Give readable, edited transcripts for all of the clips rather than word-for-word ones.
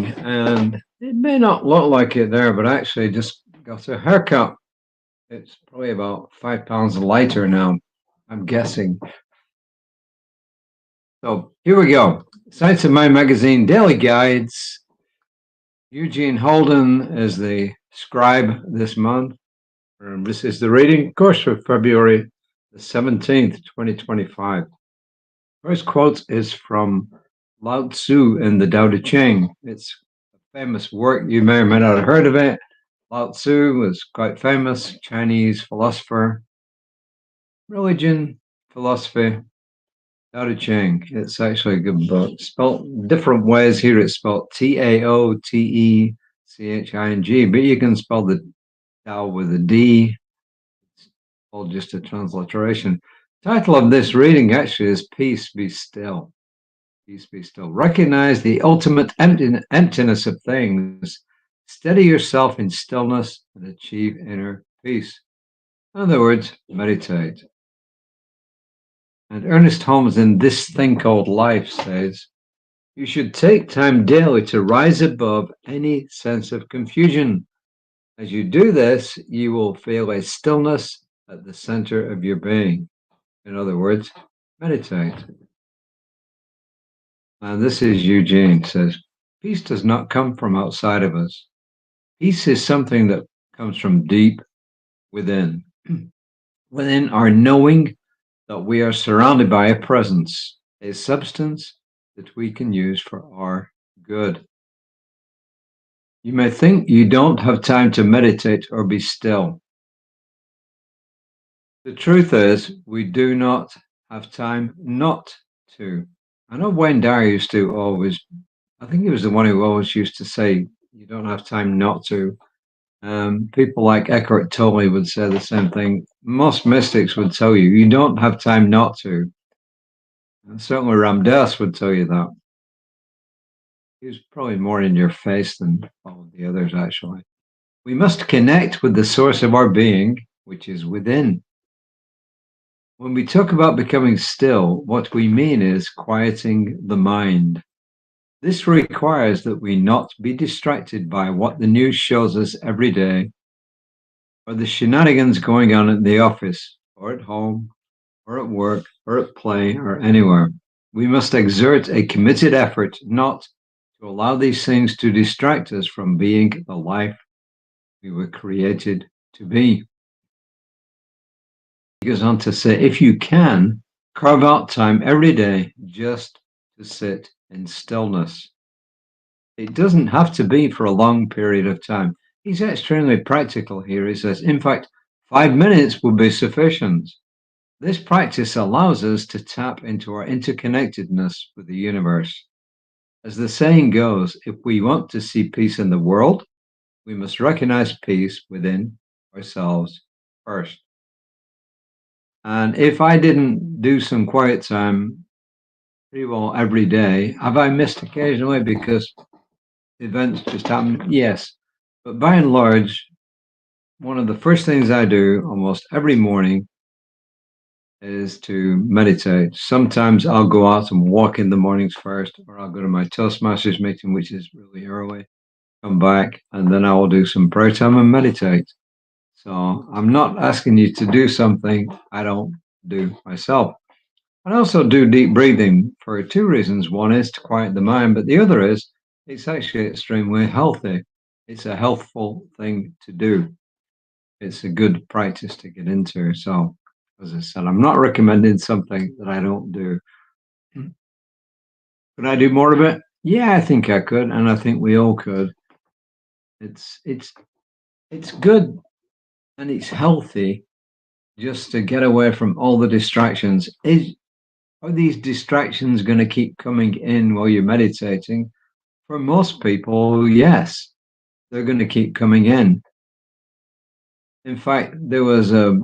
morning, and it may not look like it there, but I actually just got a haircut. It's probably about 5 pounds lighter now, I'm guessing. So here we go. Science of Mind Magazine Daily Guides. Eugene Holden is the scribe this month. This is the reading, of course, for February the 17th, 2025. First quote is from Lao Tzu in the Tao Te Ching. It's a famous work. You may or may not have heard of it. Lao Tzu was quite famous, Chinese philosopher. Religion, philosophy, Tao Te Ching. It's actually a good book. Spelled different ways here. It's spelled Taoteching, but you can spell the Tao with a D. It's all just a transliteration. Title of this reading actually is Peace Be Still. Peace be still. Recognize the ultimate emptiness of things. Steady yourself in stillness and achieve inner peace. In other words, meditate. And Ernest Holmes in This Thing Called Life says, you should take time daily to rise above any sense of confusion. As you do this, you will feel a stillness at the center of your being. In other words, meditate. And this is Eugene says, peace does not come from outside of us. Peace is something that comes from deep within. Within our knowing that we are surrounded by a presence, a substance that we can use for our good. You may think you don't have time to meditate or be still. The truth is, we do not have time not to. I know Wayne Dyer used to always, I think he was the one who always used to say, you don't have time not to. People like Eckhart Tolle would say the same thing. Most mystics would tell you, you don't have time not to. And certainly Ram Dass would tell you that. He was probably more in your face than all of the others, actually. We must connect with the source of our being, which is within. When we talk about becoming still, what we mean is quieting the mind. This requires that we not be distracted by what the news shows us every day, or the shenanigans going on at the office, or at home, or at work, or at play, or anywhere. We must exert a committed effort not to allow these things to distract us from being the life we were created to be. He goes on to say, if you can, carve out time every day just to sit in stillness. It doesn't have to be for a long period of time. He's extremely practical here. He says, in fact, 5 minutes will be sufficient. This practice allows us to tap into our interconnectedness with the universe. As the saying goes, if we want to see peace in the world, we must recognize peace within ourselves first. And if I didn't do some quiet time pretty well every day, have I missed occasionally because events just happen? Yes. But by and large, one of the first things I do almost every morning is to meditate. Sometimes I'll go out and walk in the mornings first, or I'll go to my Toastmasters meeting, which is really early, come back, and then I will do some prayer time and meditate. So I'm not asking you to do something I don't do myself. I also do deep breathing for two reasons. One is to quiet the mind, but the other is it's actually extremely healthy. It's a healthful thing to do. It's a good practice to get into. So, as I said, I'm not recommending something that I don't do. Could I do more of it? Yeah, I think I could, and I think we all could. It's good and it's healthy just to get away from all the distractions. Are these distractions going to keep coming in while you're meditating? For most people, yes, they're going to keep coming in. In fact, there was a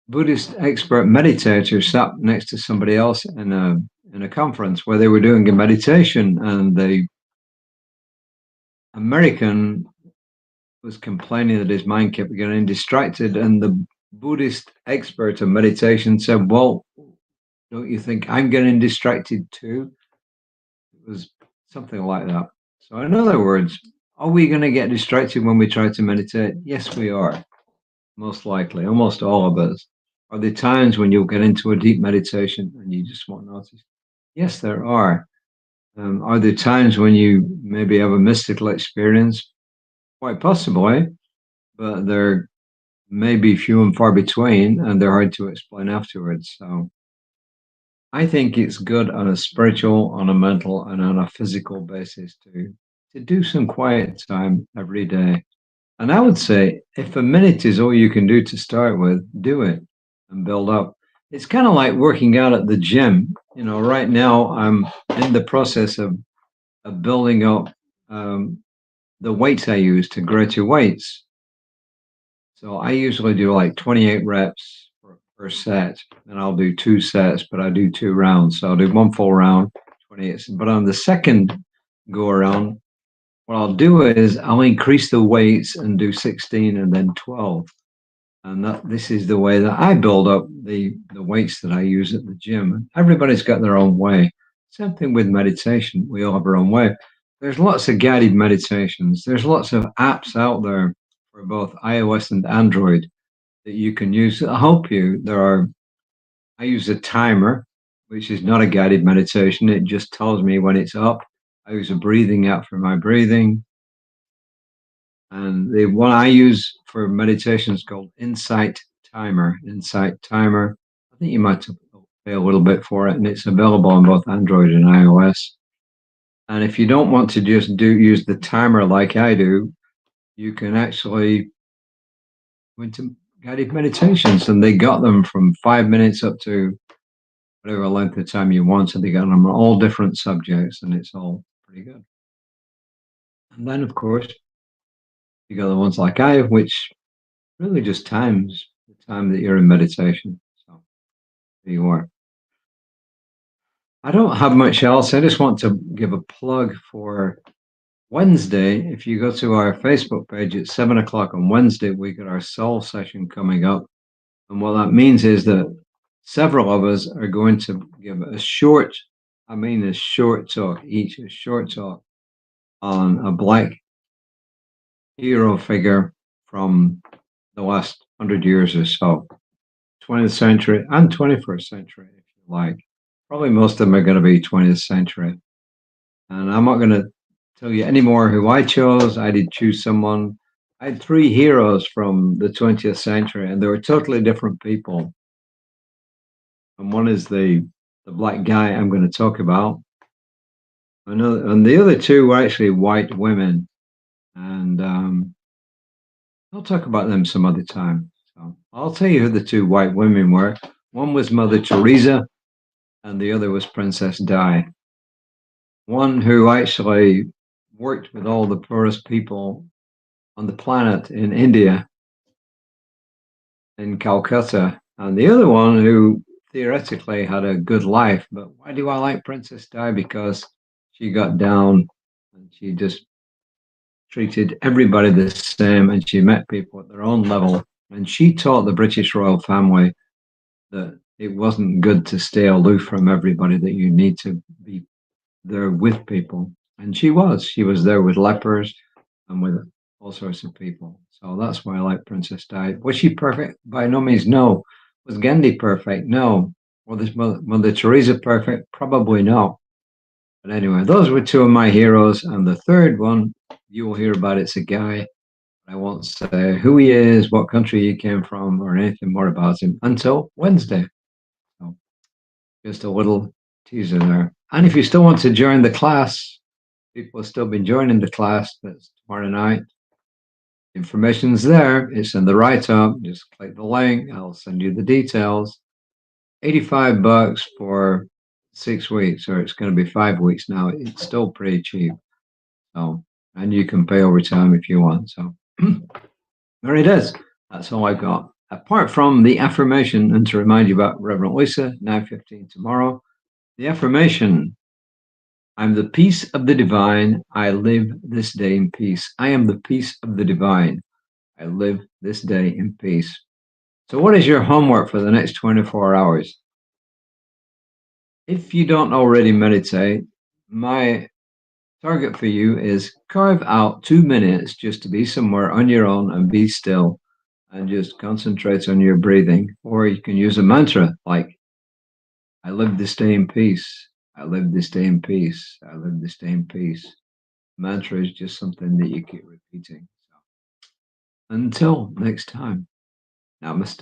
Buddhist expert meditator sat next to somebody else in a conference where they were doing a meditation, and the American was complaining that his mind kept getting distracted, and the Buddhist expert of meditation said, well, don't you think I'm getting distracted too? It was something like that. So, in other words, are we going to get distracted when we try to meditate? Yes, we are. Most likely, almost all of us. Are there times when you'll get into a deep meditation and you just won't notice? Yes, there are. Are there times when you maybe have a mystical experience? Quite possibly, but they're maybe few and far between, and they're hard to explain afterwards. So I think it's good on a spiritual, on a mental, and on a physical basis to do some quiet time every day. And I would say if a minute is all you can do to start with, do it and build up. It's kind of like working out at the gym. You know, right now I'm in the process of building up um, the weights I use to greater weights. So I usually do like 28 reps per set, and I'll do 2 sets, but I do 2 rounds. So I'll do one full round, 28. But on the second go around, what I'll do is I'll increase the weights and do 16 and then 12. And this is the way that I build up the weights that I use at the gym. Everybody's got their own way. Same thing with meditation. We all have our own way. There's lots of guided meditations. There's lots of apps out there for both iOS and Android that you can use that help you. I use a timer, which is not a guided meditation. It just tells me when it's up. I use a breathing app for my breathing. And the one I use for meditation is called Insight Timer. Insight Timer. I think you might pay a little bit for it, and it's available on both Android and iOS. And if you don't want to just use the timer like I do, you can actually go into guided meditations, and they got them from 5 minutes up to whatever length of time you want. So they got them on all different subjects, and it's all pretty good. And then, of course, you got the ones like I have, which really just times the time that you're in meditation. So there you are. I don't have much else. I just want to give a plug for Wednesday. If you go to our Facebook page at 7 o'clock on Wednesday, we got our soul session coming up. And what that means is that several of us are going to give a short talk, each a short talk on a black hero figure from the last 100 years or so, 20th century and 21st century, if you like. Probably most of them are going to be 20th century. And I'm not going to tell you any more who I chose. I did choose someone. I had 3 heroes from the 20th century, and they were totally different people. And one is the black guy I'm going to talk about. And the other 2 were actually white women. And I'll talk about them some other time. So I'll tell you who the 2 white women were. One was Mother Teresa, and the other was Princess Di. One who actually worked with all the poorest people on the planet in India, in Calcutta, and the other one who theoretically had a good life. But why do I like Princess Di? Because she got down and she just treated everybody the same, and she met people at their own level. And she taught the British royal family that it wasn't good to stay aloof from everybody, that you need to be there with people. And she was there with lepers and with all sorts of people. So that's why I like Princess Di. Was she perfect? By no means, no. Was Gandhi perfect? No. Was Mother Teresa perfect? Probably not. But anyway, those were 2 of my heroes. And the third one, you will hear about. It's a guy. I won't say who he is, what country he came from, or anything more about him until Wednesday. So just a little teaser there. And if you still want to join the class, people have still been joining the class. That's tomorrow night. Information's there. It's in the write-up. Just click the link. I'll send you the details. $85 for 6 weeks, or it's going to be 5 weeks now. It's still pretty cheap. So, and you can pay over time if you want. So there it is. That's all I've got. Apart from the affirmation, and to remind you about Reverend Lisa, 9:15 tomorrow. The affirmation: I'm the peace of the divine. I live this day in peace. I am the peace of the divine. I live this day in peace. So what is your homework for the next 24 hours? If you don't already meditate, my Target for you is carve out 2 minutes just to be somewhere on your own and be still and just concentrate on your breathing. Or you can use a mantra like, I live this day in peace. I live this day in peace. I live this day in peace. Mantra is just something that you keep repeating. So, until next time, namaste.